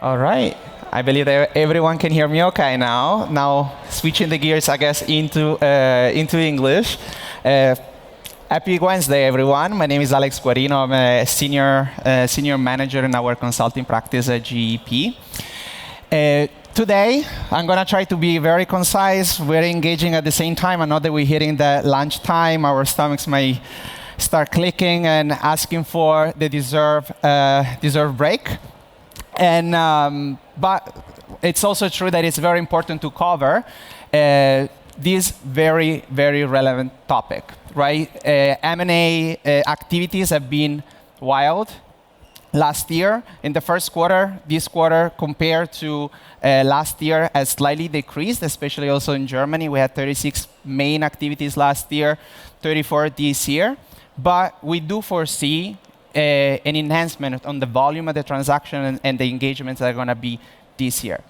All right. I believe that everyone can hear me okay now. Now, switching the gears, I guess, into English. Happy Wednesday, everyone. My name is Alex Guarino. I'm a senior manager in our consulting practice at GEP. Today, I'm going to try to be very concise, very engaging at the same time. I know that we're hitting the lunch time. Our stomachs may start clicking and asking for the deserved break. But it's also true that it's very important to cover this very, very relevant topic, right? M&A activities have been wild. Last year, in the first quarter, this quarter compared to last year has slightly decreased, especially also in Germany. We had 36 main activities last year, 34 this year. But we do foresee an enhancement on the volume of the transaction and the engagements that are going to be this year.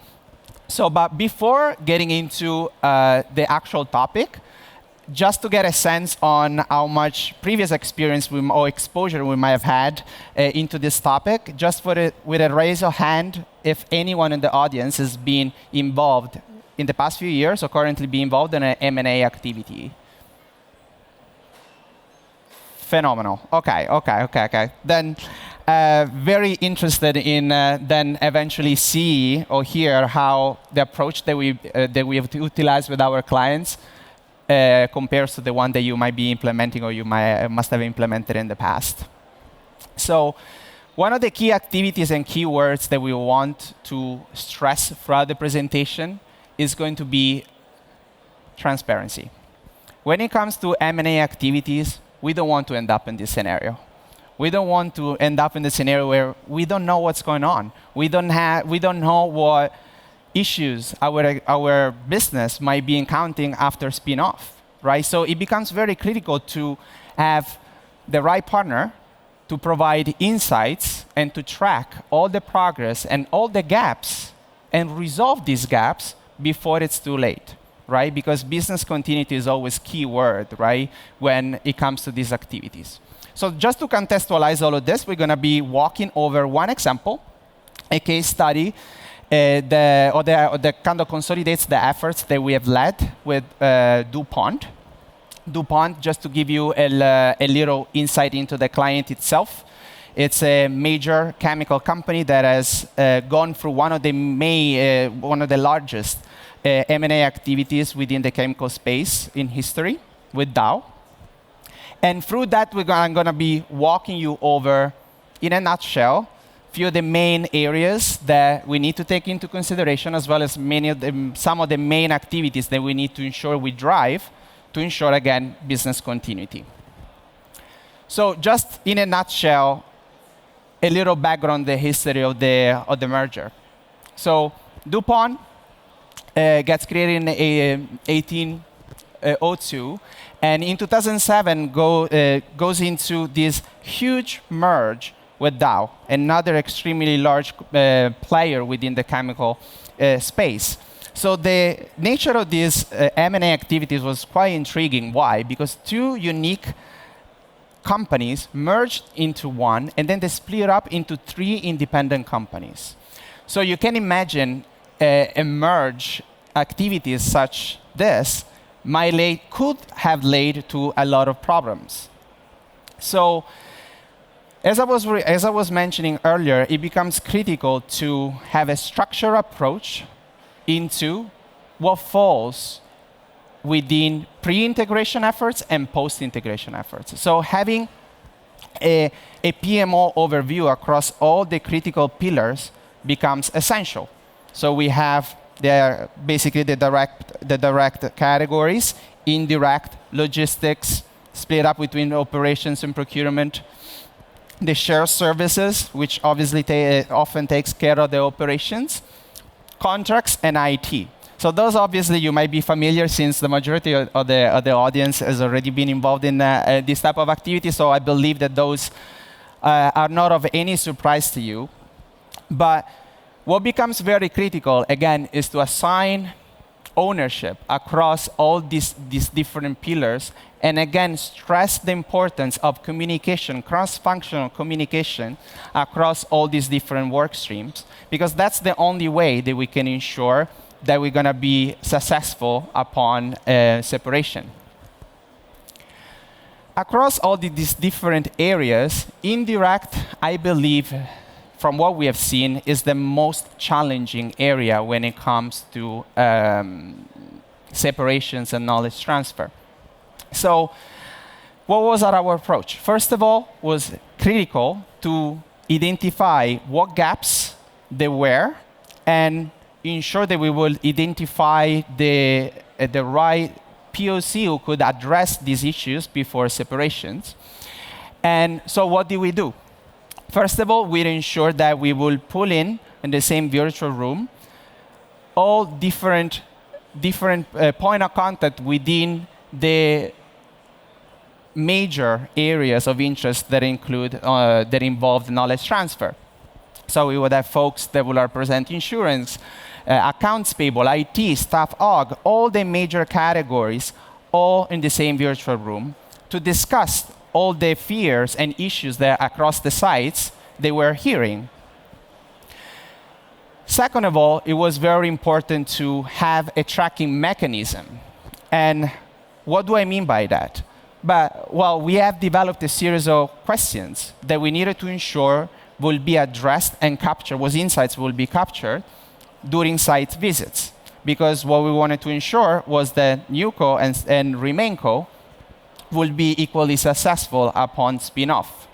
So, but before getting into the actual topic, just to get a sense on how much previous experience or exposure we might have had into this topic, just with a raise of hand, if anyone in the audience has been involved in the past few years or currently be involved in an M&A activity. Phenomenal. Okay. Then very interested in then eventually see or hear how the approach that we have utilized with our clients compares to the one that you might be implementing or you must have implemented in the past. So one of the key activities and keywords that we want to stress throughout the presentation is going to be transparency. When it comes to M&A activities, we don't want to end up in this scenario. We don't want to end up in the scenario where we don't know what's going on. We don't know what issues our business might be encountering after spin-off, right? So it becomes very critical to have the right partner to provide insights and to track all the progress and all the gaps and resolve these gaps before it's too late. Right? Because business continuity is always key word, right? When it comes to these activities. So just to contextualize all of this, we're going to be walking over one example, a case study that kind of consolidates the efforts that we have led with DuPont. DuPont, just to give you a little insight into the client itself, it's a major chemical company that has gone through one of the largest M&A activities within the chemical space in history with Dow. And through that, I'm going to be walking you over, in a nutshell, a few of the main areas that we need to take into consideration, as well as some of the main activities that we need to ensure we drive to ensure, again, business continuity. So just in a nutshell, a little background, the history of the merger. So DuPont gets created in 1802, and in 2007 goes into this huge merge with Dow, another extremely large player within the chemical space. So the nature of these M&A activities was quite intriguing. Why? Because two unique companies merged into one, and then they split up into three independent companies. So you can imagine a merge activities such this could have led to a lot of problems. So as I was mentioning earlier, it becomes critical to have a structured approach into what falls within pre-integration efforts and post-integration efforts. So having a PMO overview across all the critical pillars becomes essential. So we have basically the direct categories, indirect logistics, split up between operations and procurement, the shared services, which obviously often takes care of the operations, contracts, and IT. So those obviously you might be familiar since the majority of the audience has already been involved in this type of activity. So I believe that those are not of any surprise to you. But what becomes very critical, again, is to assign ownership across all these different pillars, and again, stress the importance of communication, cross-functional communication across all these different work streams, because that's the only way that we can ensure that we're going to be successful upon separation. Across all these different areas, indirect, I believe, from what we have seen, is the most challenging area when it comes to separations and knowledge transfer. So what was our approach? First of all, was critical to identify what gaps there were and ensure that we will identify the right POC who could address these issues before separations. And so what did we do? First of all, we ensured that we will pull in the same virtual room all different point of contact within the major areas of interest that involve knowledge transfer. So we would have folks that will represent insurance, accounts payable, IT, staff aug, all the major categories, all in the same virtual room to discuss all the fears and issues that across the sites they were hearing. Second of all, it was very important to have a tracking mechanism. And what do I mean by that? Well, we have developed a series of questions that we needed to ensure will be addressed and captured, was insights will be captured during site visits. Because what we wanted to ensure was that NewCo and RemainCo will be equally successful upon spin-off.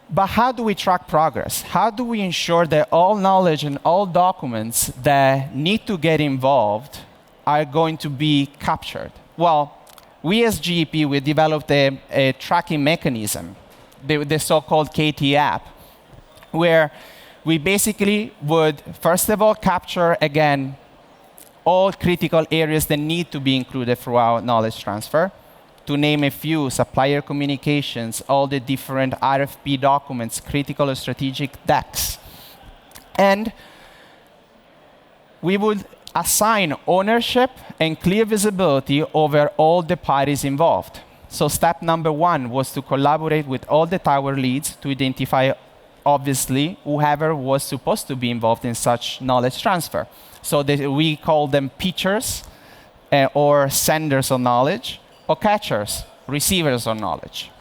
But how do we track progress? How do we ensure that all knowledge and all documents that need to get involved are going to be captured? Well, we as GEP, we developed a tracking mechanism, the so-called KT app, where we basically would, first of all, capture, again, all critical areas that need to be included throughout knowledge transfer. To name a few, supplier communications, all the different RFP documents, critical or strategic decks. And we would assign ownership and clear visibility over all the parties involved. So step number one was to collaborate with all the tower leads to identify, obviously, whoever was supposed to be involved in such knowledge transfer. So we call them pitchers or senders of knowledge, or catchers, receivers of knowledge.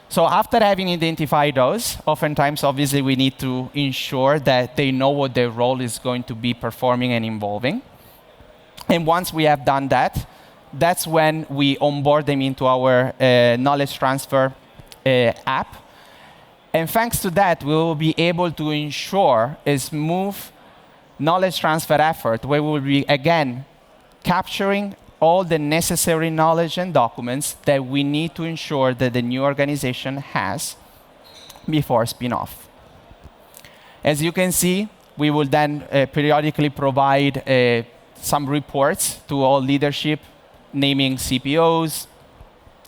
So after having identified those, oftentimes, obviously, we need to ensure that they know what their role is going to be performing and involving. And once we have done that, that's when we onboard them into our knowledge transfer app. And thanks to that, we will be able to ensure a smooth knowledge transfer effort where we will be, again, capturing all the necessary knowledge and documents that we need to ensure that the new organization has before spin-off. As you can see, we will then periodically provide some reports to all leadership, naming CPOs,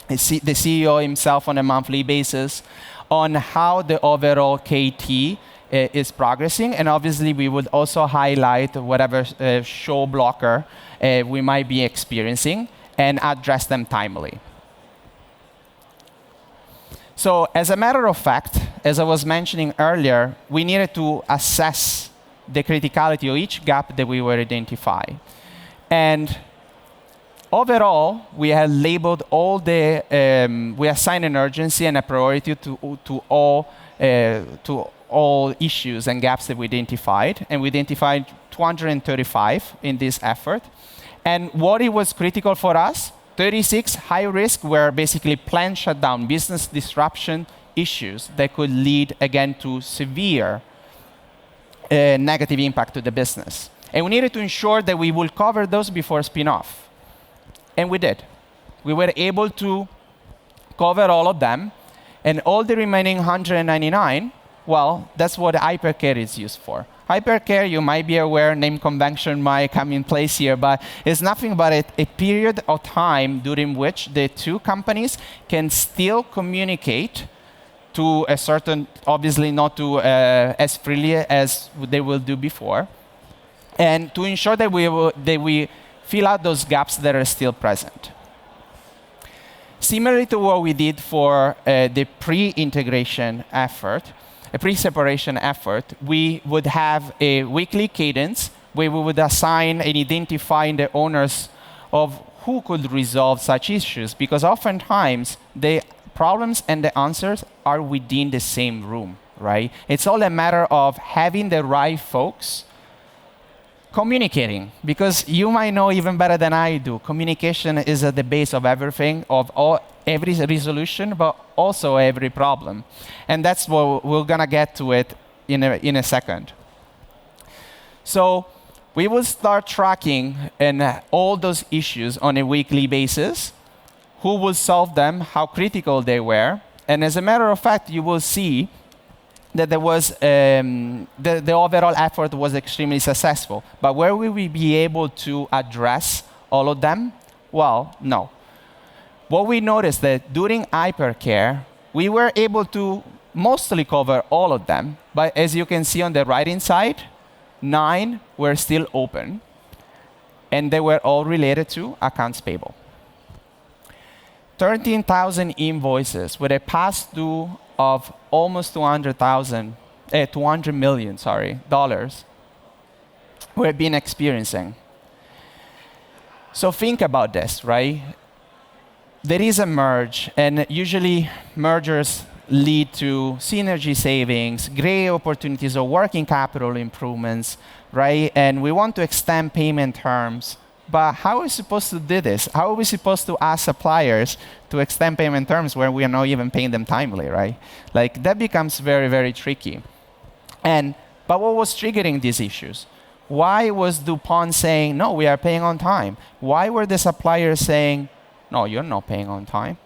the CEO himself on a monthly basis, on how the overall KT is progressing. And obviously, we would also highlight whatever show blocker we might be experiencing and address them timely. So as a matter of fact, as I was mentioning earlier, we needed to assess the criticality of each gap that we were identifying. And overall, we have labeled all the, we assigned an urgency and a priority to all issues and gaps that we identified. And we identified 235 in this effort. And what it was critical for us, 36 high risk were basically plant shutdown, business disruption issues that could lead, again, to severe negative impact to the business. And we needed to ensure that we will cover those before spin-off. And we did. We were able to cover all of them. And all the remaining 199, well, that's what hypercare is used for. Hypercare, you might be aware, name convention might come in place here, but it's nothing but a period of time during which the two companies can still communicate to a certain, obviously not to as freely as they will do before, and to ensure that we fill out those gaps that are still present. Similarly to what we did for the pre-integration effort, a pre-separation effort, we would have a weekly cadence where we would assign and identify the owners of who could resolve such issues, because oftentimes the problems and the answers are within the same room, right? It's all a matter of having the right folks communicating, because you might know even better than I do, communication is at the base of everything, of every resolution, but also every problem. And that's what we're gonna get to it in a second. So we will start tracking all those issues on a weekly basis, who will solve them, how critical they were, and as a matter of fact, you will see that there was the overall effort was extremely successful. But where will we be able to address all of them? Well, no. What we noticed that during hypercare, we were able to mostly cover all of them, but as you can see on the right-hand side, 9 were still open, and they were all related to accounts payable. 13,000 invoices with a past due of almost $200 million dollars we've been experiencing. So think about this, right? There is a merge, and usually mergers lead to synergy savings, great opportunities of working capital improvements, right? And we want to extend payment terms. But how are we supposed to do this? How are we supposed to ask suppliers to extend payment terms where we are not even paying them timely, right? Like, that becomes very, very tricky. But what was triggering these issues? Why was DuPont saying, no, we are paying on time? Why were the suppliers saying, no, you're not paying on time?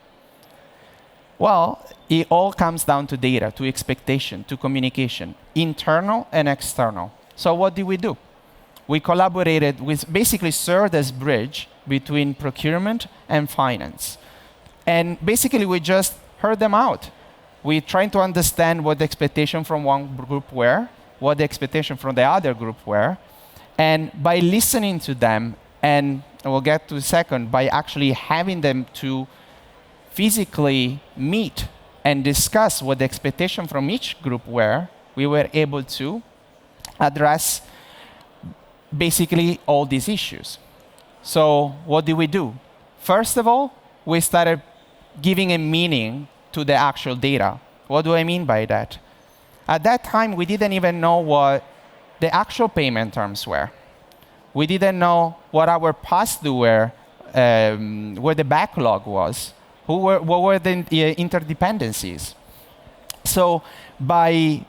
Well, it all comes down to data, to expectation, to communication, internal and external. So what did we do? We collaborated with, basically served as bridge between procurement and finance. And basically we just heard them out. We tried to understand what the expectation from one group were, what the expectation from the other group were, and by listening to them, and we'll get to a second, by actually having them to physically meet and discuss what the expectation from each group were, we were able to address basically all these issues. So what did we do? First of all, we started giving a meaning to the actual data. What do I mean by that? At that time, we didn't even know what the actual payment terms were. We didn't know what our past due were, where the backlog was, what were the interdependencies. So by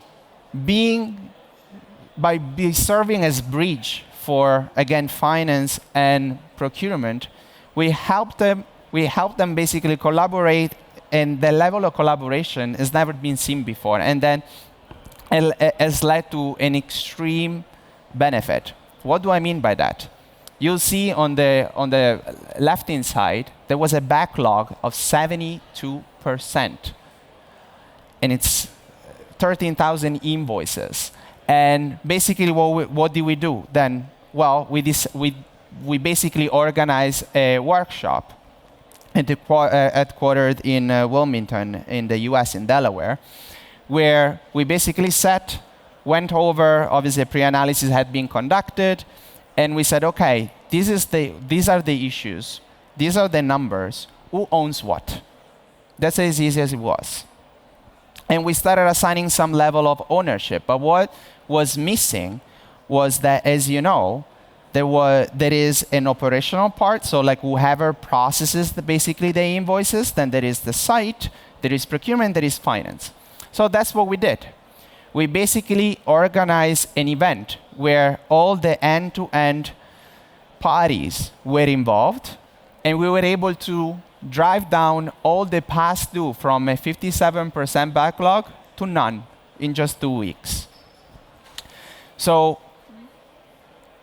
serving as bridge for, again, finance and procurement, we help them basically collaborate, and the level of collaboration has never been seen before, and then has led to an extreme benefit. What do I mean by that? You'll see on the left-hand side, there was a backlog of 72%, and it's 13,000 invoices. And basically, what did we do then? Well, we basically organized a workshop headquartered in Wilmington, in the US, in Delaware, where we basically went over, obviously a pre-analysis had been conducted, and we said, okay, these are the issues, these are the numbers, who owns what? That's as easy as it was. And we started assigning some level of ownership, but what was missing was that, as you know, there is an operational part, so like whoever processes basically the invoices, then there is the site, there is procurement, there is finance. So that's what we did. We basically organized an event where all the end-to-end parties were involved, and we were able to drive down all the past due from a 57% backlog to none in just 2 weeks. So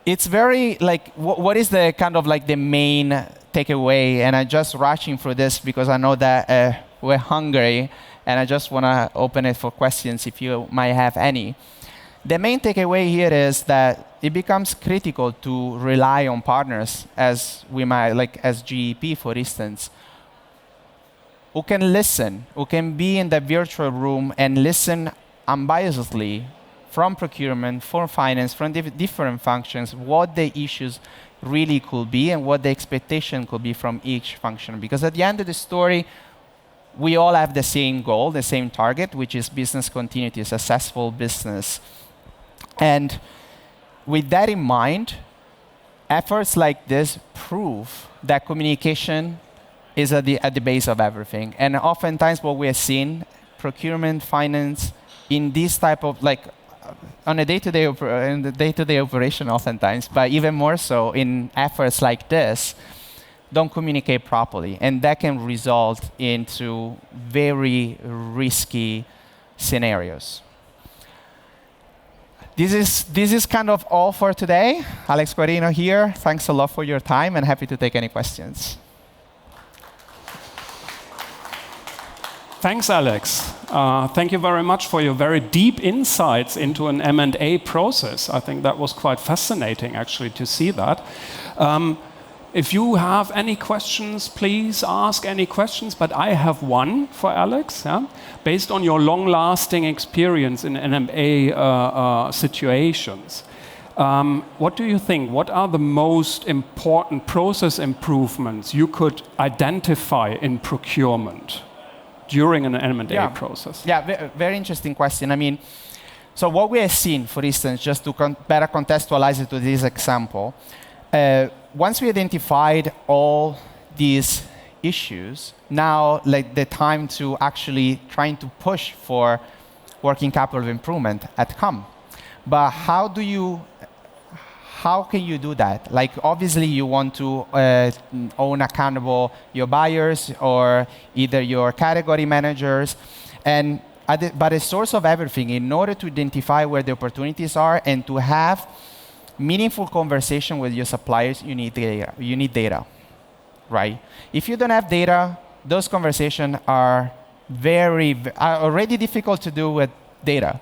it's very, like, what is the kind of like the main takeaway? And I'm just rushing through this because I know that we're hungry and I just want to open it for questions if you might have any. The main takeaway here is that it becomes critical to rely on partners, as we might, like as GEP, for instance, who can listen, who can be in the virtual room and listen unbiasedly from procurement, from finance, from different functions, what the issues really could be and what the expectation could be from each function. Because at the end of the story, we all have the same goal, the same target, which is business continuity, successful business. And with that in mind, efforts like this prove that communication is at the base of everything. And oftentimes what we have seen, procurement, finance, in this type of, like, on a day-to-day in the day-to-day operation oftentimes, but even more so in efforts like this, don't communicate properly. And that can result into very risky scenarios. This is kind of all for today. Alex Guarino here. Thanks a lot for your time, and happy to take any questions. Thanks, Alex. Thank you very much for your very deep insights into an M&A process. I think that was quite fascinating, actually, to see that. If you have any questions, please ask any questions. But I have one for Alex. Yeah? Based on your long-lasting experience in M&A situations, what do you think? What are the most important process improvements you could identify in procurement during an M&A process? Yeah, very interesting question. I mean, so what we have seen, for instance, just to better contextualize it to this example, once we identified all these issues, now like the time to actually trying to push for working capital improvement had come. But how can you do that? Like, obviously you want to own accountable your buyers or either your category managers, but a source of everything, in order to identify where the opportunities are and to have meaningful conversation with your suppliers, you need data. You need data, right? If you don't have data, those conversations are already difficult to do with data.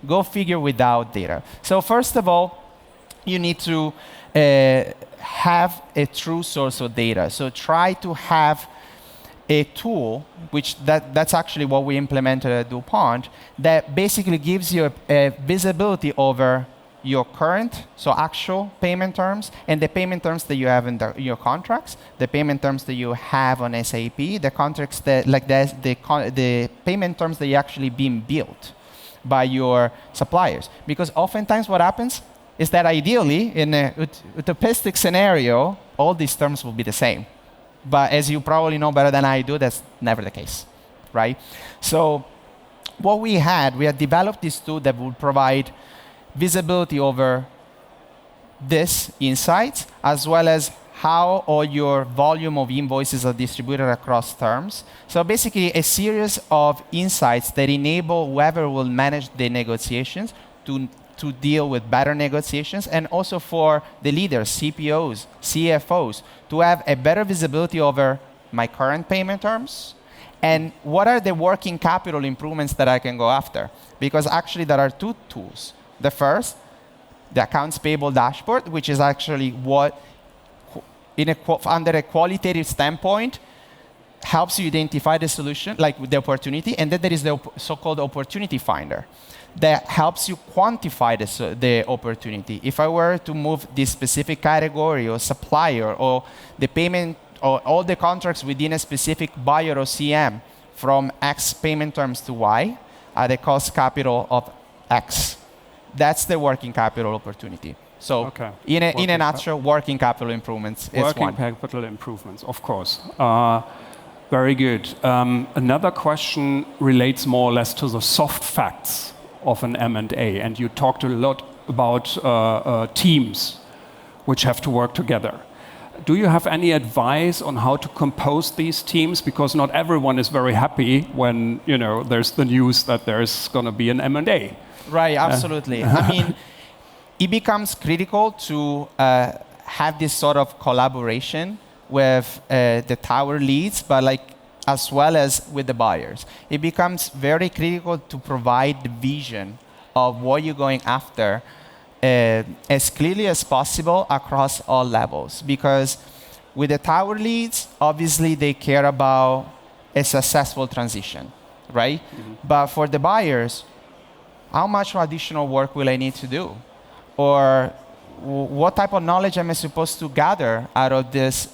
Go figure without data. So first of all, you need to have a true source of data. So try to have a tool, which that's actually what we implemented at DuPont, that basically gives you a visibility over your current, so actual payment terms, and the payment terms that you have in your contracts, the payment terms that you have on SAP, the contracts that, like the payment terms that are actually being built by your suppliers. Because oftentimes what happens is that ideally, in a utopistic scenario, all these terms will be the same. But as you probably know better than I do, that's never the case, right? So what we had developed this tool that would provide visibility over this insights, as well as how all your volume of invoices are distributed across terms. So basically a series of insights that enable whoever will manage the negotiations to deal with better negotiations, and also for the leaders, CPOs, CFOs, to have a better visibility over my current payment terms and what are the working capital improvements that I can go after. Because actually there are two tools. The first, the accounts payable dashboard, which is actually what, under a qualitative standpoint, helps you identify the solution, like the opportunity, and then there is the so-called opportunity finder that helps you quantify the opportunity. If I were to move this specific category or supplier or the payment or all the contracts within a specific buyer or CM from X payment terms to Y at a cost capital of X. That's the working capital opportunity. So in a nutshell, working capital improvements is one. Working capital improvements, of course. Very good. Another question relates more or less to the soft facts of an M&A. And you talked a lot about teams which have to work together. Do you have any advice on how to compose these teams? Because not everyone is very happy when there's the news that there's going to be an M&A. Right, absolutely. I mean, it becomes critical to have this sort of collaboration with the tower leads, but like as well as with the buyers. It becomes very critical to provide the vision of what you're going after as clearly as possible across all levels. Because with the tower leads, obviously they care about a successful transition, right? But for the buyers, how much additional work will I need to do? Or what type of knowledge am I supposed to gather out of this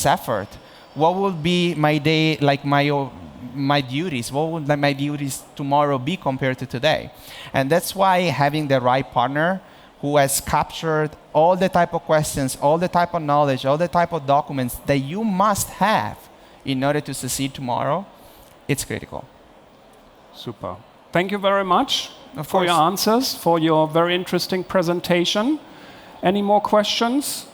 effort? What will be my day, like my duties? What would my duties tomorrow be compared to today? And that's why having the right partner who has captured all the type of questions, all the type of knowledge, all the type of documents that you must have in order to succeed tomorrow, it's critical. Super. Thank you very much For your answers, for your very interesting presentation. Any more questions?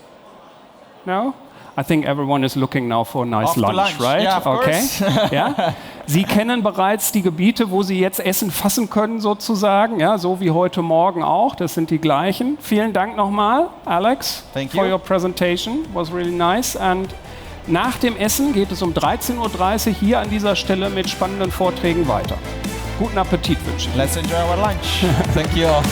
No? I think everyone is looking now for a nice lunch, right? Yeah, of course. Ja? Sie kennen bereits die Gebiete, wo Sie jetzt Essen fassen können, sozusagen, ja, so wie heute Morgen auch. Das sind die gleichen. Vielen Dank nochmal, Alex, for your presentation. It was really nice. And nach dem Essen geht es um 13:30 Uhr hier an dieser Stelle mit spannenden Vorträgen weiter. Guten Appetit wünsche ich. Let's enjoy our lunch. Thank you all.